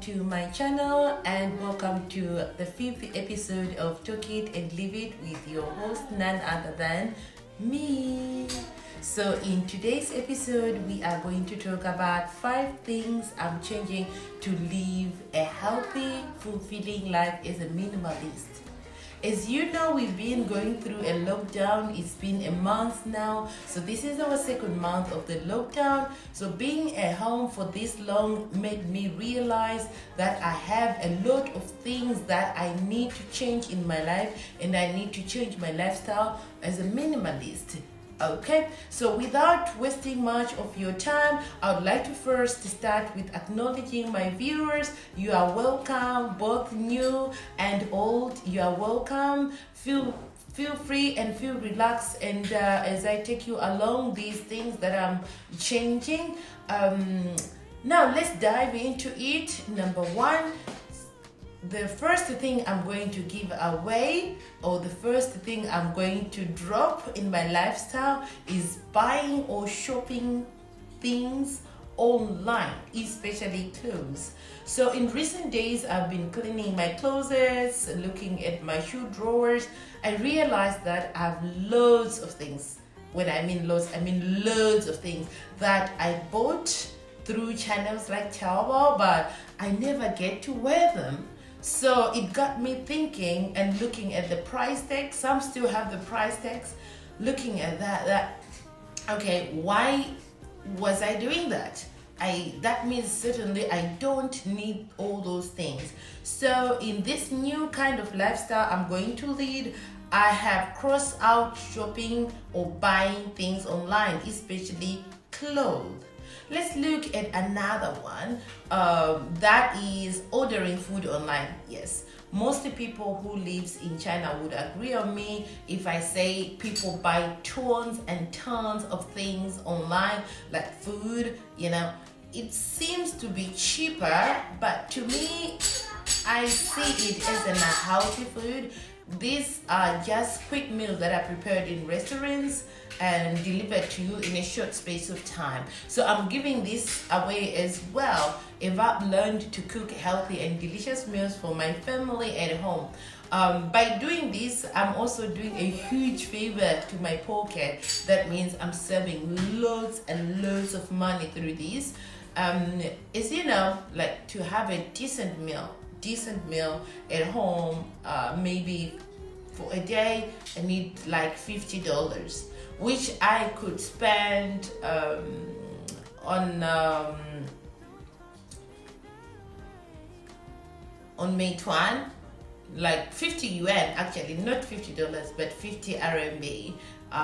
to my channel and welcome to the 5th episode of Talk It and Live It with your host, none other than me. So in today's episode, we are going to talk about 5 things I'm changing to live a healthy, fulfilling life as a minimalist. As you know, we've been going through a lockdown. It's been a month now. So this is our second month of the lockdown. So being at home for this long made me realize that I have a lot of things that I need to change in my life, and I need to change my lifestyle as a minimalist. Okay, so without wasting much of your time, I would like to first start with acknowledging my viewers. You are welcome, both new and old. You are welcome. Feel free and feel relaxed, and as I take you along these things that I'm changing. Now let's dive into it. Number 1, the first thing I'm going to give away, or the first thing I'm going to drop in my lifestyle, is buying or shopping things online, especially clothes. So in recent days, I've been cleaning my closets, looking at my shoe drawers. I realized that I have loads of things. When I mean loads, I mean loads of things that I bought through channels like Taobao, but I never get to wear them. So it got me thinking and looking at the price tags. Some still have the price tags. Looking at that, okay, why was I doing that? That means certainly I don't need all those things. So in this new kind of lifestyle I'm going to lead, I have crossed out shopping or buying things online, especially clothes. Let's look at another one, that is ordering food online. Yes, most people who lives in China would agree on me if I say people buy tons and tons of things online, like food. You know, it seems to be cheaper, but to me, I see it as an unhealthy food. These are just quick meals that are prepared in restaurants and delivered to you in a short space of time. So I'm giving this away as well. If I've learned to cook healthy and delicious meals for my family at home, by doing this, I'm also doing a huge favor to my pocket. That means I'm saving loads and loads of money through this. As you know, like to have a decent meal at home, maybe for a day I need like $50, which I could spend on Meituan, like 50 yuan, actually not $50 but 50 RMB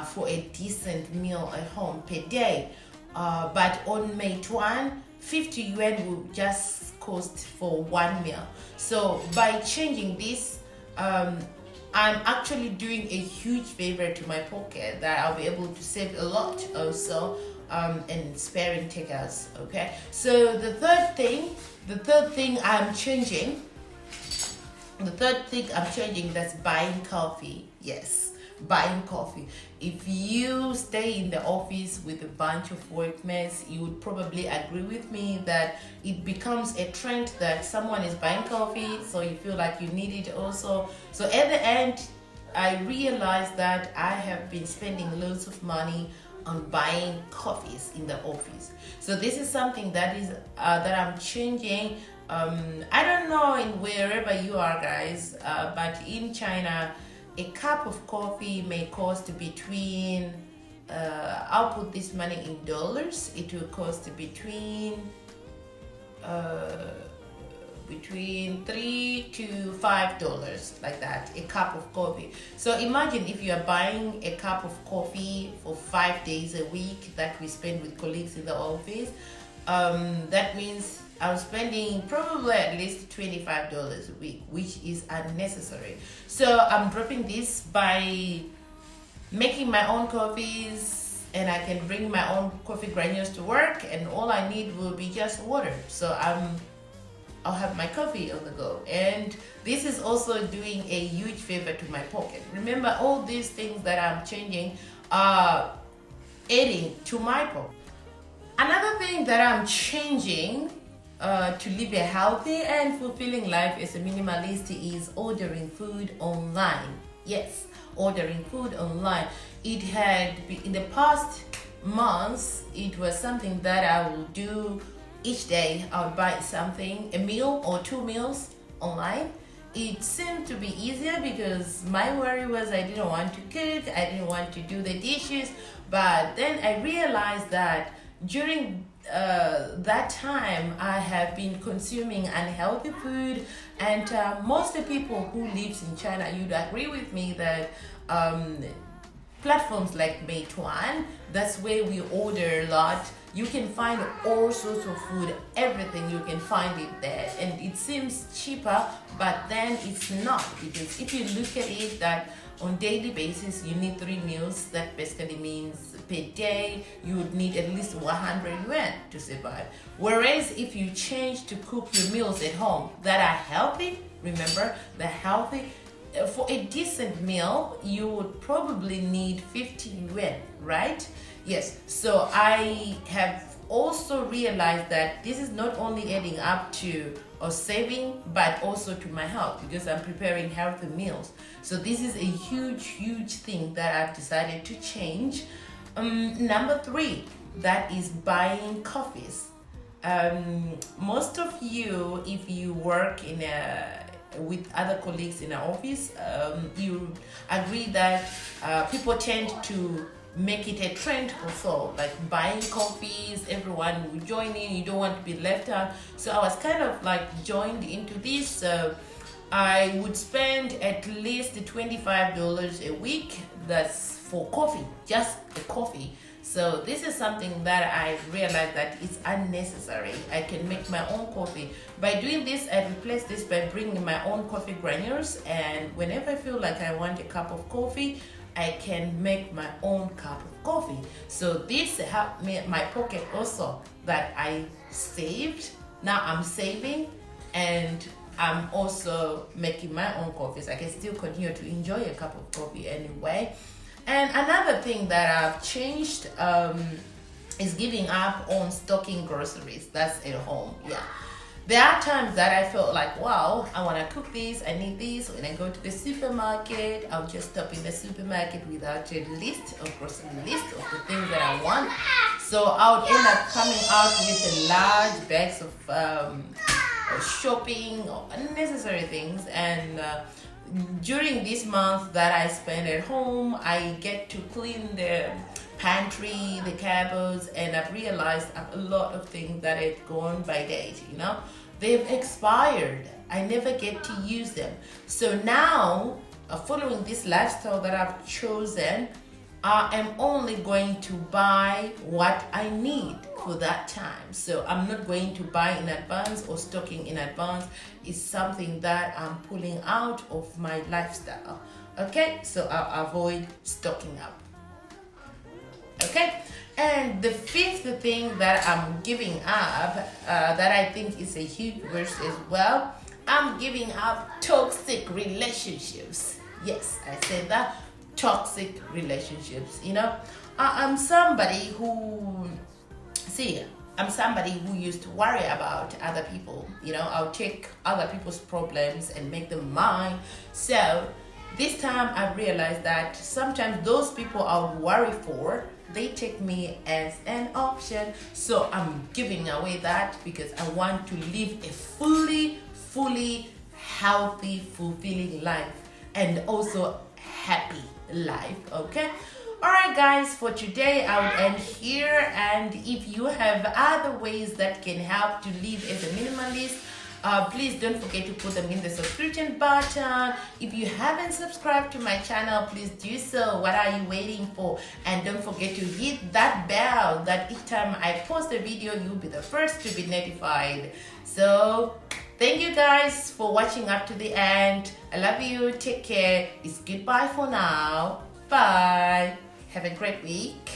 for a decent meal at home per day. But on Meituan, 50 yuan will just cost for one meal. So by changing this, I'm actually doing a huge favor to my pocket, that I'll be able to save a lot also, and sparing takeouts. Okay, so the third thing I'm changing, that's buying coffee. Yes, buying coffee. If you stay in the office with a bunch of workmates, you would probably agree with me that it becomes a trend that someone is buying coffee, so you feel like you need it also. So at the end, I realized that I have been spending loads of money on buying coffees in the office. So this is something that is that I'm changing. I don't know in wherever you are, guys, but in China, a cup of coffee may cost between, I'll put this money in dollars, it will cost between $3 to $5, like that, a cup of coffee. So imagine if you are buying a cup of coffee for 5 days a week that we spend with colleagues in the office. That means I'm spending probably at least $25 a week, which is unnecessary. So I'm dropping this by making my own coffees, and I can bring my own coffee granules to work, and all I need will be just water. So I'll have my coffee on the go. And this is also doing a huge favor to my pocket. Remember, all these things that I'm changing are adding to my pocket. Another thing that I'm changing to live a healthy and fulfilling life as a minimalist is ordering food online. Yes, ordering food online. It had been in the past months, it was something that I would do each day. I would buy something, a meal or two meals online. It seemed to be easier because my worry was I didn't want to cook, I didn't want to do the dishes. But then I realized that during that time I have been consuming unhealthy food, and most of the people who lives in China, you'd agree with me that platforms like Meituan, that's where we order a lot. You can find all sorts of food, everything, you can find it there, and it seems cheaper, but then it's not, because if you look at it that on daily basis you need 3 meals, that basically means per day you would need at least 100 yuan to survive. Whereas if you change to cook your meals at home that are healthy, remember, the healthy, for a decent meal you would probably need 50 yuan, right? Yes, so I have also realized that this is not only adding up to or saving, but also to my health, because I'm preparing healthy meals. So this is a huge thing that I've decided to change. Number 3, that is buying coffees. Most of you, if you work in with other colleagues in an office, you agree that people tend to make it a trend also, like buying coffees, everyone will join in, you don't want to be left out. So I was kind of like joined into this. So I would spend at least $25 a week, that's for coffee, just a coffee. So this is something that I realized that it's unnecessary. I can make my own coffee. By doing this, I replace this by bringing my own coffee granules, and whenever I feel like I want a cup of coffee, I can make my own cup of coffee. So this helped me my pocket also, that I saved. Now I'm saving, and I'm also making my own coffees. I can still continue to enjoy a cup of coffee anyway. And another thing that I've changed is giving up on stocking groceries. That's at home. Yeah. There are times that I felt like, wow, I want to cook this, I need this. When I go to the supermarket, I'll just stop in the supermarket without a list, a grocery list of the things that I want. So I would end up coming out with large bags of shopping or unnecessary things. And during this month that I spend at home, I get to clean the pantry, the cupboards, and I've realized a lot of things that had gone by date, you know, they've expired. I never get to use them. So now, following this lifestyle that I've chosen, I am only going to buy what I need for that time. So I'm not going to buy in advance or stocking in advance. It's something that I'm pulling out of my lifestyle. Okay, so I'll avoid stocking up. Okay, and the 5th thing that I'm giving up, that I think is a huge verse as well, I'm giving up toxic relationships. Yes, I said that, toxic relationships. You know, I'm somebody who, I'm somebody who used to worry about other people. You know, I'll take other people's problems and make them mine. So this time I've realized that sometimes those people I would worry for, they take me as an option. So I'm giving away that because I want to live a fully healthy, fulfilling life, and also happy life. Okay, all right guys, for today I would end here. And if you have other ways that can help to live as a minimalist, please don't forget to put them in the subscription button. If you haven't subscribed to my channel, please do so. What are you waiting for? And don't forget to hit that bell, that each time I post a video, you'll be the first to be notified. So thank you guys for watching up to the end. I love you. Take care. It's goodbye for now. Bye. Have a great week.